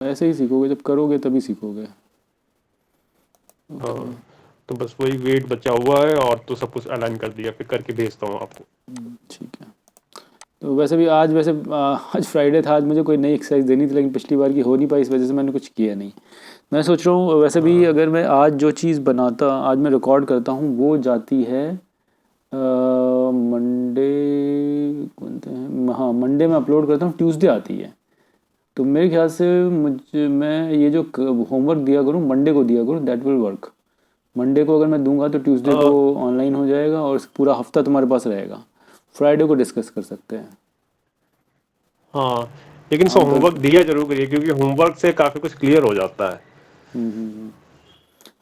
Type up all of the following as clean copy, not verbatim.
ऐसे ही सीखोगे, जब करोगे तभी सीखोगे। हाँ, ओके। तो बस वही वेट बचा हुआ है और तो सब कुछ अलाइन कर दिया, फिर करके भेजता हूँ आपको। ठीक है। तो वैसे भी आज, वैसे आज फ्राइडे था, आज मुझे कोई नई एक्सरसाइज देनी थी, लेकिन पिछली बार की हो नहीं पाई, इस वजह से मैंने कुछ किया नहीं। मैं सोच रहा हूँ वैसे भी, हाँ अगर मैं आज जो चीज़ बनाता, आज मैं रिकॉर्ड करता हूँ, वो जाती है मंडे, बोलते हैं हाँ, मंडे में अपलोड करता हूँ, ट्यूसडे आती है। तो मेरे ख्याल से मुझे, मैं ये जो होमवर्क दिया करूँ मंडे को दिया करूँ, दैट विल वर्क। मंडे को अगर मैं दूंगा तो ट्यूसडे को हाँ ऑनलाइन हो जाएगा, और पूरा हफ्ता तुम्हारे पास रहेगा। फ्राइडे को डिस्कस कर सकते हैं। हाँ, लेकिन सो आप घर होमवर्क दिया जरूर करिए, क्योंकि होमवर्क से काफ़ी कुछ क्लियर हो जाता है।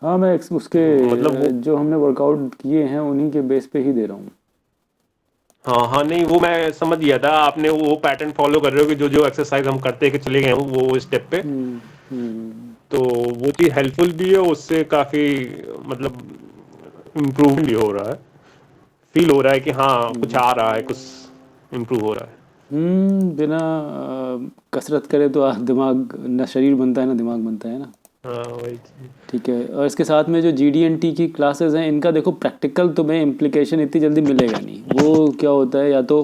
हाँ, मैं उसके मतलब वो, जो हमने वर्कआउट किए हैं उन्हीं के बेस पे ही दे रहा हूँ। हाँ हाँ, नहीं वो मैं समझ गया था, आपने वो पैटर्न फॉलो कर रहे हो कि जो जो एक्सरसाइज हम करते के चले गए हैं वो स्टेप पे। हम्म। हम्म। तो वो चीज़ हेल्पफुल भी है, उससे काफ़ी मतलब इम्प्रूव भी हो रहा है, फील हो रहा है कि हाँ कुछ आ रहा है, कुछ इम्प्रूव हो रहा है। बिना कसरत करे तो दिमाग, ना शरीर बनता है ना दिमाग बनता है ना। हाँ वही चीज़। ठीक है। और इसके साथ में जो GD&T की क्लासेस हैं, इनका देखो प्रैक्टिकल तुम्हें इम्प्लीकेशन इतनी जल्दी मिलेगा नहीं। वो क्या होता है, या तो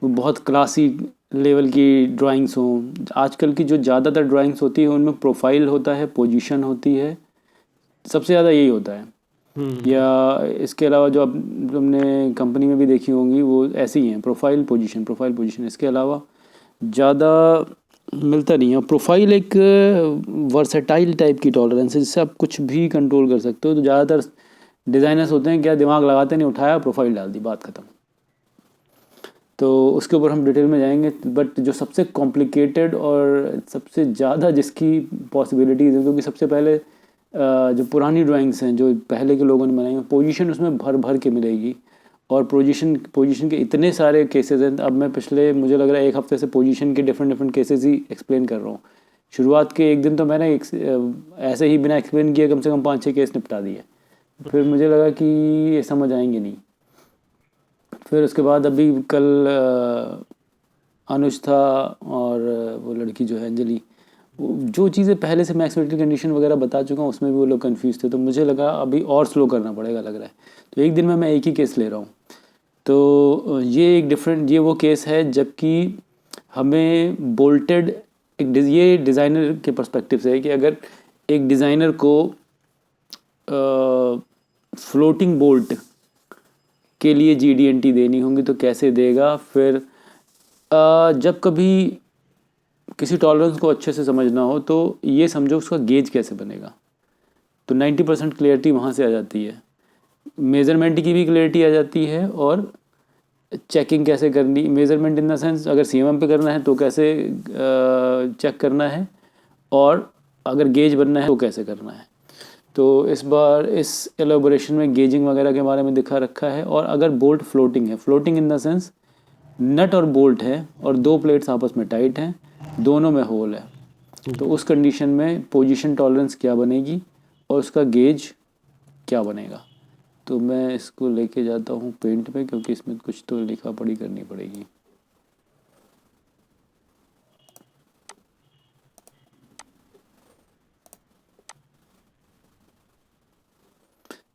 वो बहुत क्लासी लेवल की ड्राइंग्स हों। आजकल की जो ज़्यादातर ड्राइंग्स होती है उनमें प्रोफाइल होता है, पोजीशन होती है, सबसे ज़्यादा यही होता है। हम्म। या इसके अलावा जो अब तुमने कंपनी में भी देखी होंगी, वो ऐसी ही हैं, प्रोफाइल पोजीशन, प्रोफाइल पोजीशन। इसके अलावा ज़्यादा मिलता नहीं है। प्रोफाइल एक वर्सेटाइल टाइप की टॉलरेंस है, जिससे आप कुछ भी कंट्रोल कर सकते हो। तो ज़्यादातर डिज़ाइनर्स होते हैं, क्या दिमाग लगाते नहीं, उठाया प्रोफाइल डाल दी, बात ख़त्म। तो उसके ऊपर हम डिटेल में जाएंगे, बट जो सबसे कॉम्प्लिकेटेड और सबसे ज़्यादा जिसकी पॉसिबिलिटीज़ है, क्योंकि सबसे पहले जो पुरानी ड्राइंग्स हैं जो पहले के लोगों ने बनाई हैं, पोजीशन उसमें भर भर के मिलेगी। और पोजीशन पोजीशन के इतने सारे केसेस हैं। अब मैं पिछले, मुझे लग रहा है एक हफ्ते से पोजीशन के डिफरेंट डिफरेंट केसेस ही एक्सप्लेन कर रहा हूँ। शुरुआत के एक दिन तो मैंने ऐसे ही बिना एक्सप्लेन किए कम से कम 5-6 केस निपटा दिए। फिर मुझे लगा कि ये समझ आएंगे नहीं। फिर उसके बाद अभी कल अनुज था, और वो लड़की जो है अंजलि, जो चीज़ें पहले से मैं एक्सपेक्टेड कंडीशन वगैरह बता चुका हूँ, उसमें भी वो लोग कंफ्यूज थे। तो मुझे लगा अभी और स्लो करना पड़ेगा लग रहा है। तो एक दिन में मैं एक ही केस ले रहा हूँ। तो ये एक डिफरेंट, ये वो केस है जबकि हमें बोल्टेड, ये डिज़ाइनर के पर्सपेक्टिव से है कि अगर एक डिज़ाइनर को फ्लोटिंग बोल्ट के लिए GD&T देनी होंगी तो कैसे देगा। फिर जब कभी किसी टॉलरेंस को अच्छे से समझना हो तो ये समझो उसका गेज कैसे बनेगा। तो 90% क्लियरिटी वहाँ से आ जाती है। मेज़रमेंट की भी क्लियरिटी आ जाती है, और चेकिंग कैसे करनी, मेज़रमेंट इन द सेंस अगर CMM पे करना है तो कैसे चेक करना है, और अगर गेज बनना है तो कैसे करना है। तो इस बार इस एलोबोरेशन में गेजिंग वगैरह के बारे में दिखा रखा है। और अगर बोल्ट फ्लोटिंग है, फ्लोटिंग इन द सेंस नट और बोल्ट है और दो प्लेट्स आपस में टाइट हैं, दोनों में होल है, तो उस कंडीशन में पोजीशन टॉलरेंस क्या बनेगी और उसका गेज क्या बनेगा। तो मैं इसको लेके जाता हूँ पेंट में, क्योंकि इसमें कुछ तो लिखा पढ़ी करनी पड़ेगी।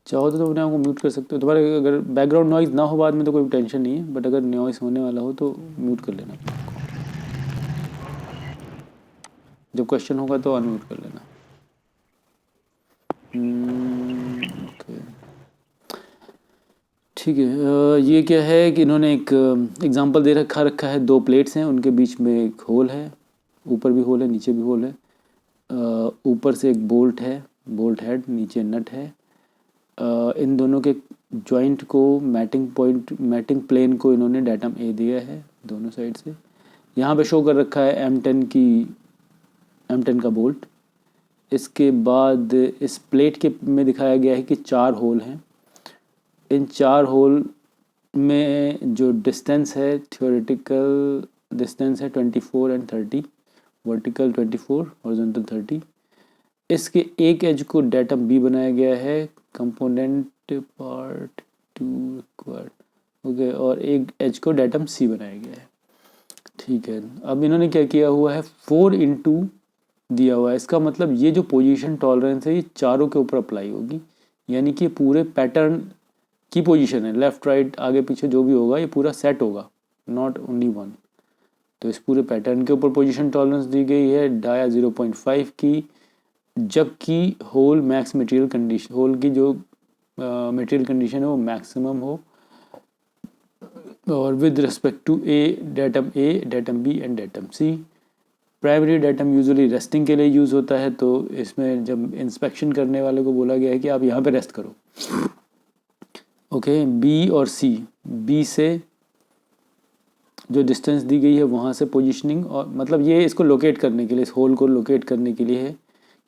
चाहो तो अपने आप को म्यूट कर सकते हो। तुम्हारे अगर बैकग्राउंड नॉइज़ ना हो बाद में तो कोई टेंशन नहीं है, बट अगर नॉइज़ होने वाला हो तो म्यूट कर लेना अपने आप को। जब क्वेश्चन होगा तो अनम्यूट कर लेना। ओके। ठीक है। ये क्या है कि इन्होंने एक एग्जांपल दे रखा है, दो प्लेट्स हैं, उनके बीच में एक होल है, ऊपर भी होल है नीचे भी होल है। ऊपर से एक बोल्ट है, बोल्ट हेड, नीचे नट है। इन दोनों के जॉइंट को, मैटिंग पॉइंट, मैटिंग प्लेन को इन्होंने डाटम ए दिया है दोनों साइड से। यहाँ पे शो कर रखा है M10 का बोल्ट। इसके बाद इस प्लेट के में दिखाया गया है कि 4 होल हैं। इन 4 होल में जो डिस्टेंस है, थ्योरेटिकल डिस्टेंस है 24 एंड 30, वर्टिकल 24, हॉरिजॉन्टल 30। इसके एक एज को डाटम बी बनाया गया है, कंपोनेंट पार्ट 2 रिक्वायर्ड। ओके। और एक एज को डाटम सी बनाया गया है। ठीक है। अब इन्होंने क्या किया हुआ है, 4 इंटू दिया हुआ है। इसका मतलब ये जो पोजीशन टॉलरेंस है ये चारों के ऊपर अप्लाई होगी, यानी कि पूरे पैटर्न की पोजीशन है, लेफ़्ट राइट आगे पीछे जो भी होगा ये पूरा सेट होगा, नॉट ओनली वन। तो इस पूरे पैटर्न के ऊपर पोजीशन टॉलरेंस दी गई है डाया 0.5 की, जबकि hole max material condition, hole की जो मटेरियल कंडीशन है वो मैक्सिमम हो, और with respect to a datum b and datum c. Primary datum usually resting के लिए यूज़ होता है, तो इसमें जब इंस्पेक्शन करने वाले को बोला गया है कि आप यहाँ पे रेस्ट करो। ओके, बी और सी, बी से जो डिस्टेंस दी गई है वहाँ से पोजीशनिंग, और मतलब ये इसको लोकेट करने के लिए, इस होल को लोकेट करने के लिए है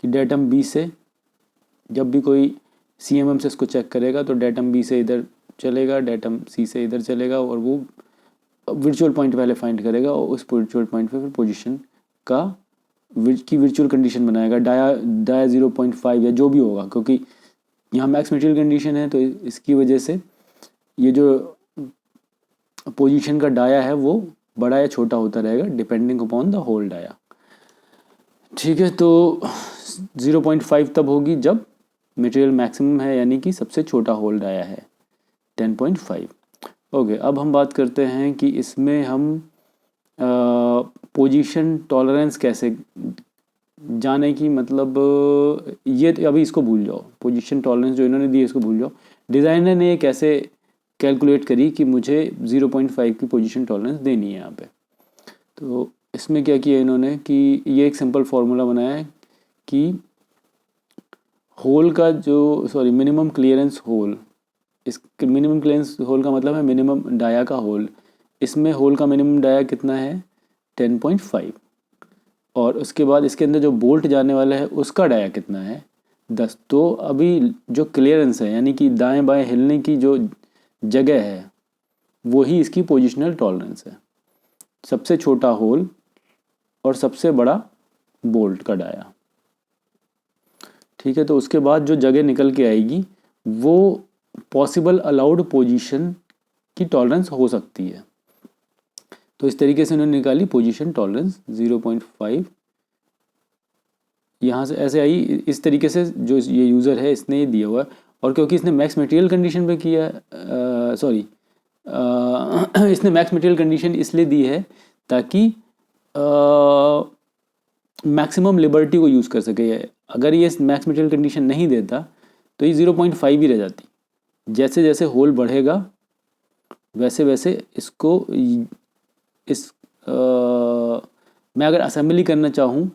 कि डेटम बी से जब भी कोई CMM से इसको चेक करेगा तो डेटम बी से इधर चलेगा, डेटम सी से इधर चलेगा, और वो वर्चुअल पॉइंट पहले फाइंड करेगा और उस वर्चुअल पॉइंट पे फिर पोजीशन का की वर्चुअल कंडीशन बनाएगा, डाया 0.5 या जो भी होगा, क्योंकि यहाँ मैक्स मटेरियल कंडीशन है तो इसकी वजह से ये जो पोजीशन का डाया है वो बड़ा या छोटा होता रहेगा depending upon the hole dia. ठीक है, तो 0.5 तब होगी जब मटेरियल मैक्सिमम है, यानी कि सबसे छोटा होल डाया है 10.5। ओके, अब हम बात करते हैं कि इसमें हम पोजीशन टॉलरेंस कैसे जाने की, मतलब ये अभी इसको भूल जाओ, पोजीशन टॉलरेंस जो इन्होंने दी है इसको भूल जाओ। डिज़ाइनर ने कैसे कैलकुलेट करी कि मुझे 0.5 की पोजीशन टॉलरेंस देनी है यहाँ पे, तो इसमें क्या किया इन्होंने कि ये एक सिंपल फार्मूला बनाया है कि होल का जो मिनिमम क्लियरेंस होल, इस मिनिमम क्लियरेंस होल का मतलब है मिनिमम डाया का होल, इसमें होल का मिनिमम डाया कितना है 10.5, और उसके बाद इसके अंदर जो बोल्ट जाने वाला है उसका डाया कितना है 10। तो अभी जो क्लियरेंस है यानी कि दाएं बाएं हिलने की जो जगह है वही इसकी पोजिशनल टॉलरेंस है, सबसे छोटा होल और सबसे बड़ा बोल्ट का डाया। ठीक है, तो उसके बाद जो जगह निकल के आएगी वो पॉसिबल अलाउड पोजीशन की टॉलरेंस हो सकती है। तो इस तरीके से उन्होंने निकाली पोजीशन टॉलरेंस 0.5, यहाँ से ऐसे आई, इस तरीके से जो ये यूज़र है इसने ये दिया हुआ है, और क्योंकि इसने मैक्स मटेरियल कंडीशन पे किया इसने मैक्स मटेरियल कंडीशन इसलिए दी है ताकि मैक्सिमम लिबर्टी को यूज़ कर सके। अगर ये मैक्स मटेरियल कंडीशन नहीं देता तो ये 0.5 ही रह जाती। जैसे जैसे होल बढ़ेगा वैसे वैसे इसको मैं अगर असेंबली करना चाहूँ,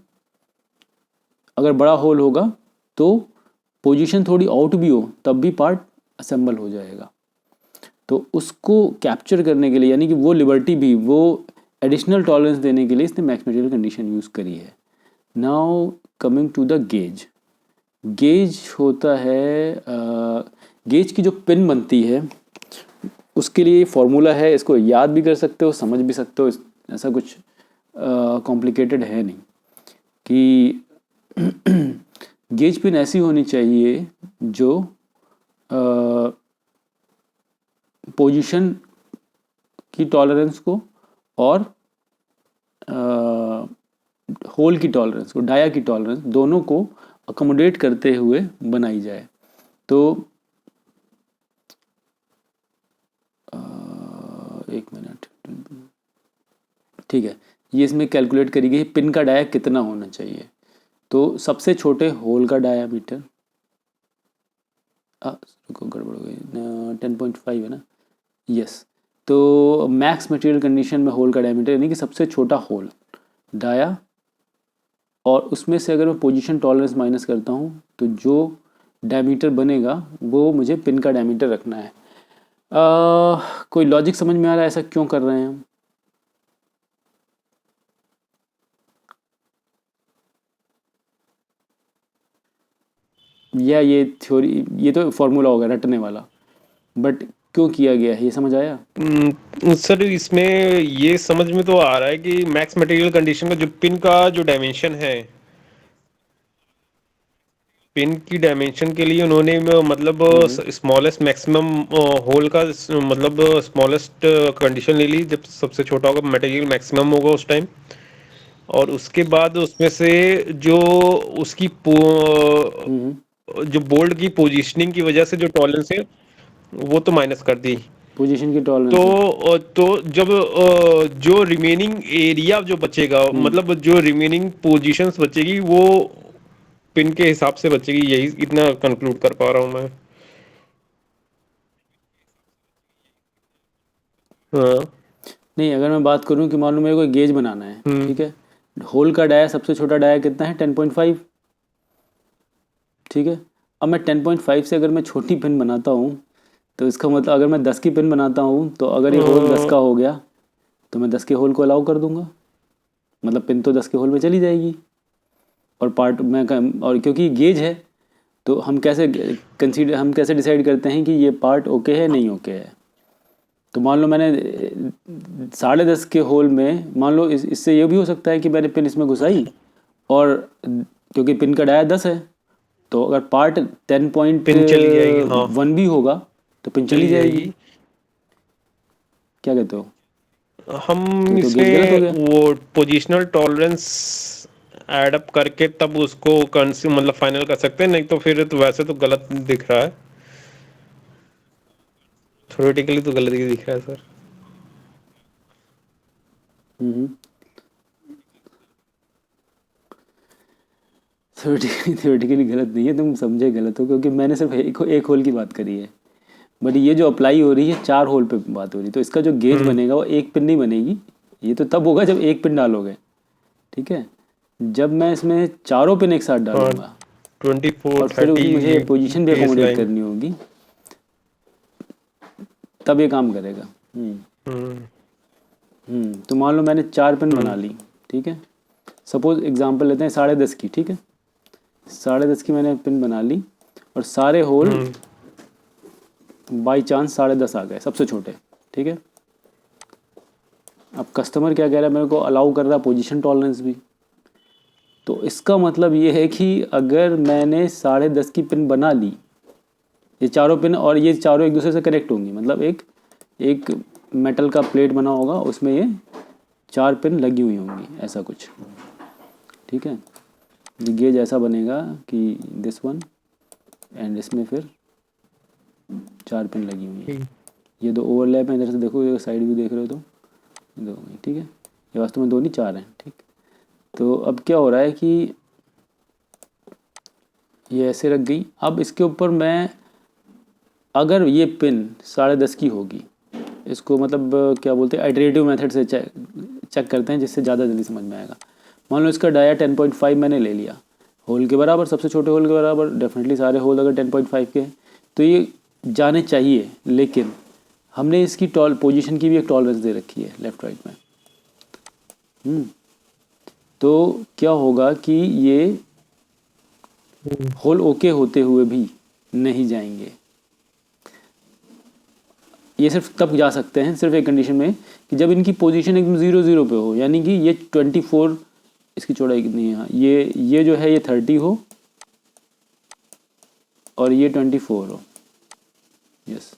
अगर बड़ा होल होगा तो पोजीशन थोड़ी आउट भी हो तब भी पार्ट असेंबल हो जाएगा। तो उसको कैप्चर करने के लिए यानी कि वो लिबर्टी भी, वो एडिशनल टॉलरेंस देने के लिए इसने मैक्स मटेरियल कंडीशन यूज़ करी है। Now coming to the gauge. Gauge होता है, गेज की जो पिन बनती है उसके लिए फॉर्मूला है, इसको याद भी कर सकते हो, समझ भी सकते हो, ऐसा कुछ कॉम्प्लिकेटेड है नहीं। कि गेज पिन ऐसी होनी चाहिए जो पोजीशन की टॉलरेंस को और होल की टॉलरेंस को, डाया की टॉलरेंस, दोनों को अकोमोडेट करते हुए बनाई जाए। तो एक मिनट, ठीक है, ये इसमें कैलकुलेट करी गई पिन का डाया कितना होना चाहिए। तो सबसे छोटे होल का डायामीटर, गड़बड़ हो गई, 10.5 है ना, यस। तो मैक्स मटेरियल कंडीशन में होल का डायामीटर यानी कि सबसे छोटा होल डाया, और उसमें से अगर मैं पोजीशन टॉलरेंस माइनस करता हूँ तो जो डायमीटर बनेगा वो मुझे पिन का डायमीटर रखना है। कोई लॉजिक समझ में आ रहा है ऐसा क्यों कर रहे हैं हम? या ये थ्योरी, ये तो फॉर्मूला होगा रटने वाला, बट क्यों किया गया है ये समझ आया? सर इसमें ये समझ में तो आ रहा है कि मैक्स मटेरियल कंडीशन का जो पिन का जो डायमेंशन है, पिन की डायमेंशन के लिए उन्होंने मतलब स्मॉलेस्ट मैक्सिमम होल का मतलब स्मॉलेस्ट कंडीशन ले ली, जब सबसे छोटा होगा मटेरियल मैक्सिमम होगा उस टाइम। और उसके बाद उसमें से जो उसकी जो बोल्ट की पोजीशनिंग की वजह से जो टॉलरेंस है वो तो माइनस कर दी। पोजीशन की तो टॉलरेंस है। तो जब जो रिमेनिंग एरिया जो बचेगा, मतलब जो रिमेनिंग पोजीशंस बचेगी वो पिन के हिसाब से बचेगी, यही इतना कंक्लूड कर पा रहा हूँ मैं। हाँ। नहीं, अगर मैं बात करूं कि मान लो मेरे को गेज बनाना है, हम्म। ठीक है। होल का डाया, सबसे छोटा डाया कितना है? 10.5। ठीक है। अब मैं 10.5 से अगर मैं छोटी पिन बनाता हूँ, तो इसका मतलब अगर मैं 10 की पिन बनाता हूँ, तो अगर ये होल 10 का हो गया, तो मैं 10 के होल को अलाउ कर दूंगा। मतलब पिन तो 10 के होल में चली जाएगी। और पार्ट में और क्योंकि गेज है, तो हम कैसे डिसाइड करते हैं कि ये पार्ट ओके है नहीं ओके है? तो मान लो मैंने 10.5 के होल में, मान लो इससे ये भी हो सकता है कि मैंने पिन इसमें घुसाई, और क्योंकि पिन का डाया 10 है, तो अगर पार्ट टेन पॉइंट पिन चली जाएगी, हाँ। वन भी होगा तो पिन चली चली जाएगी। जाएगी। क्या कहते हो? हम तो गेज गलत हो इसमें गया। वो पोजीशनल टॉलरेंस ऐड अप करके तब उसको कंज्यूम मतलब फाइनल कर सकते हैं, नहीं तो फिर तो वैसे तो गलत दिख रहा है, थ्योरेटिकली तो गलत ही दिख रहा है सर। हम्म। थ्योरेटिकली गलत नहीं है, तुम समझे गलत हो, क्योंकि मैंने सिर्फ एक होल की बात करी है। बट ये जो अप्लाई हो रही है 4 होल पे बात हो रही है, तो इसका जो गेज बनेगा वो एक पिन नहीं बनेगी। ये तो तब होगा जब एक पिन डालोगे, ठीक है। जब मैं इसमें चारों पिन एक साथ हाँ, डालूंगा, 24 और फिर 30 मुझे पोजीशन भी बेस अकोमोडेट लाइन। करनी होगी, तब ये काम करेगा। हम्म। तो मान लो मैंने 4 पिन बना ली, ठीक है। सपोज एग्जांपल लेते हैं 10.5 की, ठीक है। 10.5 की मैंने पिन बना ली, और सारे होल बाई चांस 10.5 आ गए, सबसे छोटे, ठीक है। अब कस्टमर क्या कह रहा है, मेरे को अलाउ कर रहा है पोजीशन टॉलरेंस भी। तो इसका मतलब ये है कि अगर मैंने 10.5 की पिन बना ली, ये चारों पिन, और ये चारों एक दूसरे से कनेक्ट होंगी, मतलब एक एक मेटल का प्लेट बना होगा, उसमें ये 4 पिन लगी हुई होंगी, ऐसा कुछ, ठीक है। ये गेज ऐसा बनेगा कि दिस वन, एंड इसमें फिर 4 पिन लगी हुई हैं। ये 2 ओवरलैप हैं, इधर से देखो, ये साइड व्यू देख रहे हो तो ये 2 हो गई, ठीक है। ये वास्तव में 2 नहीं 4 हैं, ठीक। तो अब क्या हो रहा है कि ये ऐसे रख गई। अब इसके ऊपर मैं, अगर ये पिन 10.5 की होगी, इसको मतलब क्या बोलते हैं, आइटरेटिव मेथड से चेक करते हैं, जिससे ज़्यादा जल्दी समझ में आएगा। मान लो इसका डाया 10.5 मैंने ले लिया, होल के बराबर, सबसे छोटे होल के बराबर, डेफिनेटली सारे होल अगर 10.5 के हैं तो ये जाने चाहिए। लेकिन हमने इसकी पोजीशन की भी एक टॉलरेंस दे रखी है लेफ़्ट राइट में। तो क्या होगा कि ये होल ओके होते हुए भी नहीं जाएंगे। ये सिर्फ तब जा सकते हैं, सिर्फ एक कंडीशन में, कि जब इनकी पोजीशन एकदम 0 0 पे हो, यानी कि ये 24, इसकी चौड़ाई कितनी है यहाँ, ये जो है ये 30 हो, और ये 24 हो, यस,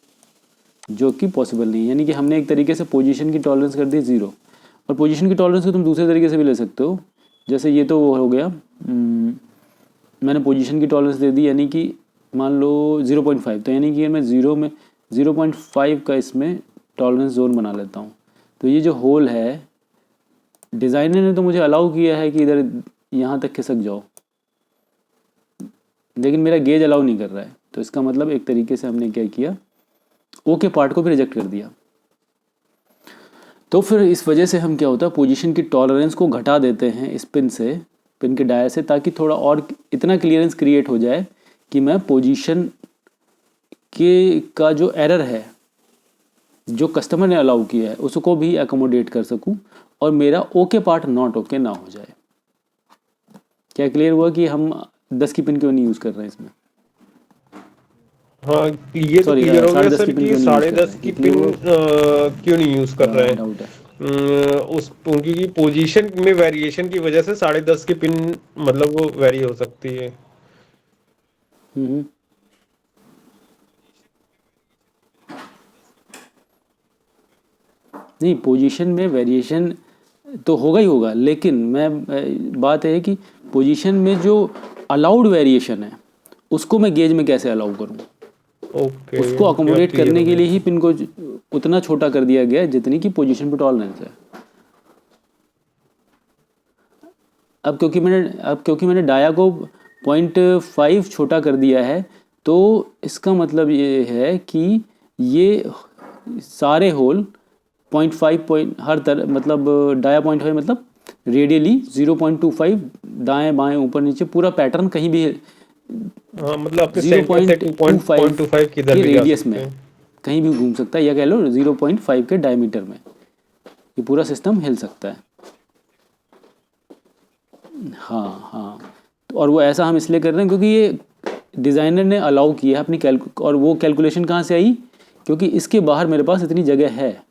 जो कि पॉसिबल नहीं है। यानी कि हमने एक तरीके से पोजीशन की टॉलरेंस कर दी 0। और पोजीशन की टॉलरेंस को तुम दूसरे तरीके से भी ले सकते हो, जैसे ये तो वो हो गया, मैंने पोजीशन की टॉलरेंस दे दी, यानी कि मान लो 0.5, तो यानी कि मैं 0.5 का इसमें टॉलरेंस जोन बना लेता हूँ। तो ये जो होल है, डिज़ाइनर ने तो मुझे अलाउ किया है कि इधर यहाँ तक खिसक जाओ, लेकिन मेरा गेज अलाउ नहीं कर रहा है। तो इसका मतलब एक तरीके से हमने क्या किया, ओके पार्ट को भी रिजेक्ट कर दिया। तो फिर इस वजह से हम क्या होता है, पोजीशन की टॉलरेंस को घटा देते हैं इस पिन से, पिन के डाया से, ताकि थोड़ा और इतना क्लियरेंस क्रिएट हो जाए कि मैं पोजीशन के का जो एरर है, जो कस्टमर ने अलाउ किया है, उसको भी अकोमोडेट कर सकूं, और मेरा ओके पार्ट नॉट ओके ना हो जाए। क्या क्लियर हुआ कि हम 10 की पिन क्यों नहीं यूज़ कर रहे हैं इसमें? हाँ, ये तो सॉरी, क्लियर हो गया 10.5 सर की पिन कि क्यों नहीं यूज़ साढ़े कर रहे दस हैं, की ये क्लियर पिन हुआ? क्यों नहीं यूज कर रहे हैं। डाउट है। उस उनकी पोजीशन में वेरिएशन की वजह से 10.5 की पिन मतलब वो वेरी हो सकती है। हम्म। नहीं, पोजीशन में वेरिएशन तो होगा ही होगा, लेकिन बात है कि पोजीशन में जो अलाउड वेरिएशन है उसको मैं गेज में कैसे अलाउ करूं। ओके, उसको ओके, अब अकोमोडेट क्लियर करने हो के गया। लिए ही पिन को उतना छोटा कर दिया गया है जितनी की पोजीशन पे टॉलरेंस है। अब क्योंकि मैंने डाया को 0.5 छोटा कर दिया है, तो इसका मतलब ये है कि ये सारे होल 0.5 हर तरह, मतलब डाया 0.5 मतलब रेडियली 0.25 दाएं बाएं ऊपर नीचे पूरा पैटर्न कहीं भी हाँ, मतलब अपने जीरो सेंटर से पॉइंट टू फाइव 2.25 किधर के भी जा रेडियस सकते में हैं। कहीं भी घूम सकता है, या कह लो 0.5 के डायमीटर में ये पूरा सिस्टम हिल सकता है। हाँ हाँ, तो और वो ऐसा हम इसलिए कर रहे हैं क्योंकि ये डिज़ाइनर ने अलाउ किया है अपनी और वो कैलकुलेशन कहाँ से आई, क्योंकि इसके बाहर मेरे पास इतनी जगह है।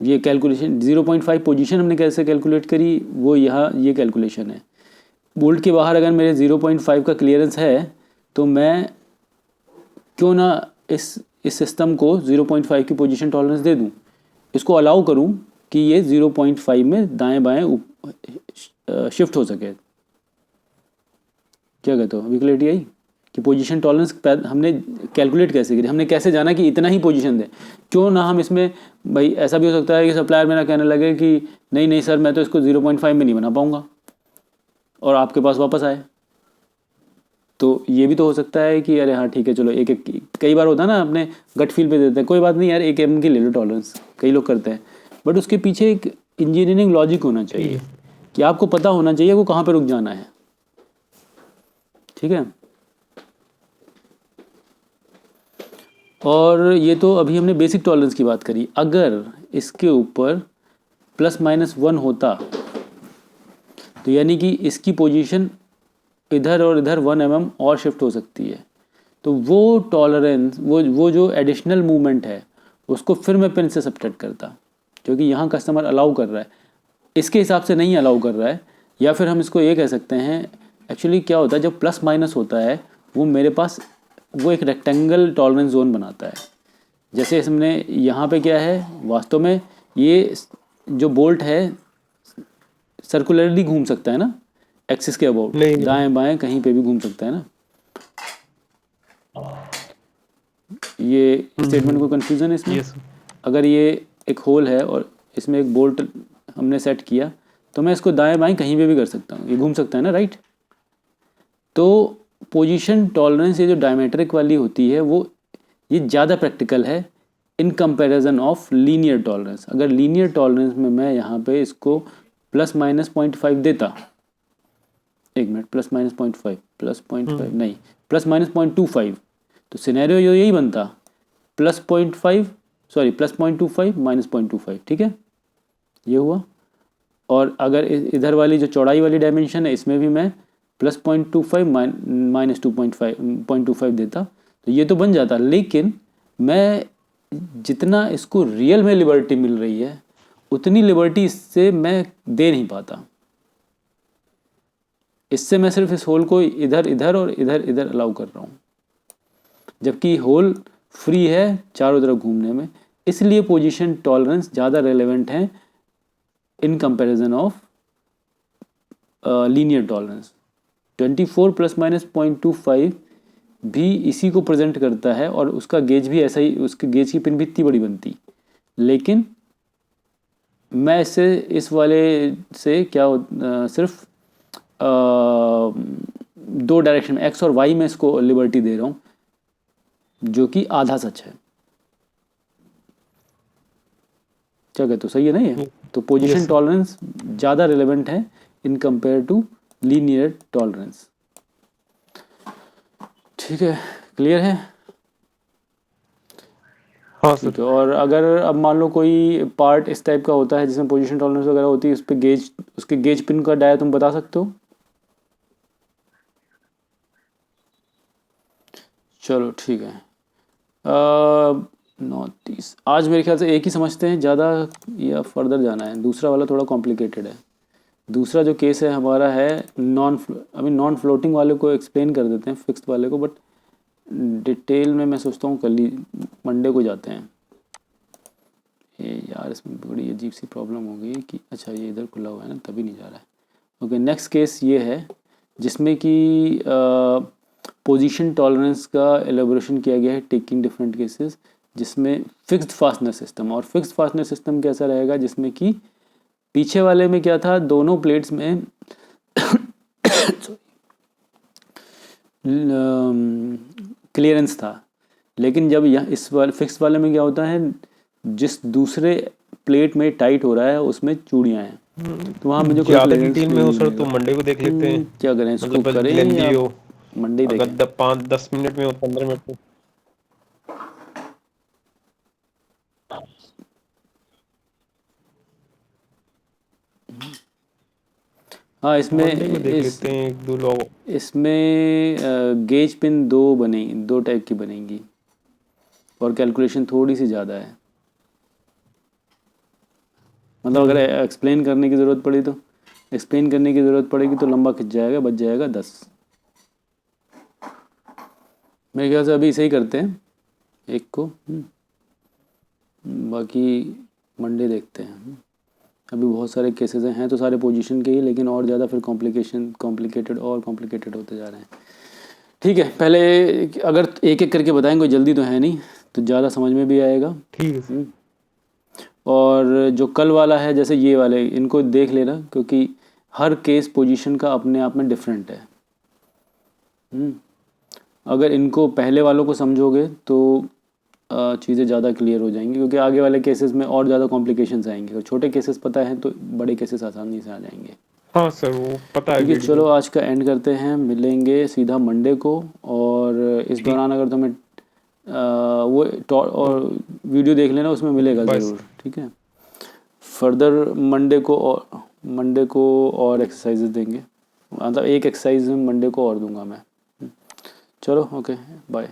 ये कैलकुलेशन 0.5 पोजीशन हमने कैसे कैलकुलेट करी, वो यहाँ ये कैलकुलेशन है। बोल्ट के बाहर अगर मेरे 0.5 का क्लियरेंस है तो मैं क्यों ना इस सिस्टम को 0.5 की पोजीशन टॉलरेंस दे दूं, इसको अलाउ करूं कि ये 0.5 में दाएं बाएं शिफ्ट हो सके। क्या कहते हो, अभी क्लियरिटी आई कि पोजीशन टॉलरेंस हमने कैलकुलेट कैसे करी, हमने कैसे जाना कि इतना ही पोजीशन दे। क्यों ना हम इसमें, भाई ऐसा भी हो सकता है कि सप्लायर मेरा कहने लगे कि नहीं नहीं सर मैं तो इसको 0.5 में नहीं बना पाऊंगा, और आपके पास वापस आए। तो ये भी तो हो सकता है कि अरे हाँ ठीक है चलो एक एक, कई बार होता है ना अपने गट फील पे देते हैं कोई बात नहीं यार 1 mm की ले लो टॉलरेंस, कई लोग करते हैं। बट उसके पीछे एक इंजीनियरिंग लॉजिक होना चाहिए कि आपको पता होना चाहिए वो कहाँ पे रुक जाना है। ठीक है, और ये तो अभी हमने बेसिक टॉलरेंस की बात करी। अगर इसके ऊपर ±1 होता तो यानी कि इसकी पोजीशन इधर और इधर 1 mm और शिफ्ट हो सकती है, तो वो टॉलरेंस वो जो एडिशनल मूवमेंट है उसको फिर मैं पिन से सब्ट्रैक्ट करता, क्योंकि यहाँ कस्टमर अलाउ कर रहा है, इसके हिसाब से नहीं अलाउ कर रहा है। या फिर हम इसको ये कह सकते हैं, एक्चुअली क्या होता है जब प्लस माइनस होता है वो मेरे पास वो एक रेक्टेंगल टॉलरेंस जोन बनाता है। जैसे इसमें यहाँ पे क्या है, वास्तव में ये जो बोल्ट है सर्कुलरली घूम सकता है ना, एक्सिस के अबाउट, नहीं, नहीं। दाएं बाएं कहीं पे भी घूम सकता है ना। ये स्टेटमेंट को कंफ्यूजन है इसमें। यस। अगर ये एक होल है और इसमें एक बोल्ट हमने सेट किया तो मैं इसको दाएं बाएं कहीं पे भी कर सकता हूँ, ये घूम सकता है ना, राइट। तो पोजीशन टॉलरेंस ये जो डायमेट्रिक वाली होती है वो ये ज़्यादा प्रैक्टिकल है in comparison of linear tolerance. अगर लीनियर टॉलरेंस में मैं यहाँ पे इसको ±0.5 देता, एक मिनट, ±0.5 +0.5 नहीं, ±0.25, तो सिनेरियो यही बनता +0.5 सॉरी +0.25 -0.25, ठीक है ये हुआ। और अगर इधर वाली जो चौड़ाई वाली डायमेंशन है इसमें भी मैं +0.25 -2.5 देता तो ये तो बन जाता। लेकिन मैं जितना इसको रियल में लिबर्टी मिल रही है उतनी लिबर्टी इससे मैं दे नहीं पाता। इससे मैं सिर्फ इस होल को इधर इधर और इधर इधर अलाउ कर रहा हूँ, जबकि होल फ्री है चारों तरफ घूमने में। इसलिए पोजीशन टॉलरेंस ज़्यादा रेलेवेंट है in comparison of linear tolerance. 24 ±0.25 भी इसी को प्रेजेंट करता है और उसका गेज भी ऐसा ही, उसके गेज की पिन भी इतनी बड़ी बनती। लेकिन मैं इससे इस वाले से क्या सिर्फ दो डायरेक्शन में एक्स और वाई में इसको लिबर्टी दे रहा हूँ, जो कि आधा सच है। क्या कहते हो, सही है ना ये। तो पोजीशन टॉलरेंस ज़्यादा रिलेवेंट है in compare to linear tolerance. ठीक है, क्लियर है। हाँ ठीक सर। है, और अगर अब मान लो कोई पार्ट इस टाइप का होता है जिसमें पोजीशन टॉलरेंस वगैरह होती है, उस पर गेज, उसके गेज पिन का डाया तुम बता सकते हो। चलो ठीक है, 29 आज मेरे ख्याल से एक ही समझते हैं, ज़्यादा या फर्दर जाना है। दूसरा वाला थोड़ा कॉम्प्लिकेटेड है। दूसरा जो केस है हमारा है अभी नॉन फ्लोटिंग वाले को एक्सप्लेन कर देते हैं, फिक्स्ड वाले को, बट डिटेल में मैं सोचता हूँ कल ही मंडे को जाते हैं। ये यार इसमें बड़ी अजीब सी प्रॉब्लम हो गई कि अच्छा ये इधर खुला हुआ है ना, तभी नहीं जा रहा है। ओके, नेक्स्ट केस ये है जिसमें कि पोजीशन टॉलरेंस का एलेबोरेशन किया गया है टेकिंग डिफरेंट केसेस, जिसमें फिक्स्ड फास्टनर सिस्टम। और फिक्स्ड फास्टनर सिस्टम कैसा रहेगा, जिसमें कि पीछे वाले में क्या था, दोनों प्लेट्स में क्लियरेंस था, लेकिन जब यहाँ इस वाले फिक्स वाले में क्या होता है, जिस दूसरे प्लेट में टाइट हो रहा है उसमें चूड़ियाँ हैं, तो वहाँ मुझे कोई ज्यादा क्लियरेंस डिटेल में नहीं हो सर मिलेगा। तो मंडे को देख लेते हैं, क्या करें, इसको मतलब करें लेंदी या हो, मंडे ही अगर देखें? 5-10 मिनट में हो, 15 मिनट में। हाँ, इसमें मंडे को देख लेते हैं, एक दो लोग। इसमें गेज पिन दो टाइप की बनेंगी और कैलकुलेशन थोड़ी सी ज़्यादा है। मतलब अगर एक्सप्लेन करने की ज़रूरत पड़ेगी तो लंबा खिंच जाएगा, बच जाएगा 10। मेरे ख्याल से अभी इसे ही करते हैं एक को, बाकी मंडे देखते हैं। अभी बहुत सारे केसेस हैं तो सारे पोजीशन के ही, लेकिन और ज़्यादा फिर कॉम्प्लिकेटेड होते जा रहे हैं। ठीक है, पहले अगर एक एक करके बताएं, कोई जल्दी तो है नहीं, तो ज़्यादा समझ में भी आएगा। ठीक है सर। और जो कल वाला है, जैसे ये वाले, इनको देख लेना, क्योंकि हर केस पोजीशन का अपने आप में डिफरेंट है। अगर इनको पहले वालों को समझोगे तो चीज़ें ज़्यादा क्लियर हो जाएंगी, क्योंकि आगे वाले केसेस में और ज़्यादा कॉम्प्लिकेशंस आएंगे। अगर छोटे केसेस पता है तो बड़े केसेस आसानी से आ जाएंगे। हाँ सर, वो पता है ठीक है, वीडियो चलो में। आज का एंड करते हैं, मिलेंगे सीधा मंडे को। और इस ठीक, दौरान अगर तुम्हें और वीडियो देख लेना, उसमें मिलेगा बाय ज़रूर। सर। ठीक है, फर्दर मंडे को और एक्सरसाइजेज देंगे, मतलब एक एक्सरसाइज मंडे को और दूंगा मैं। चलो, ओके, बाय।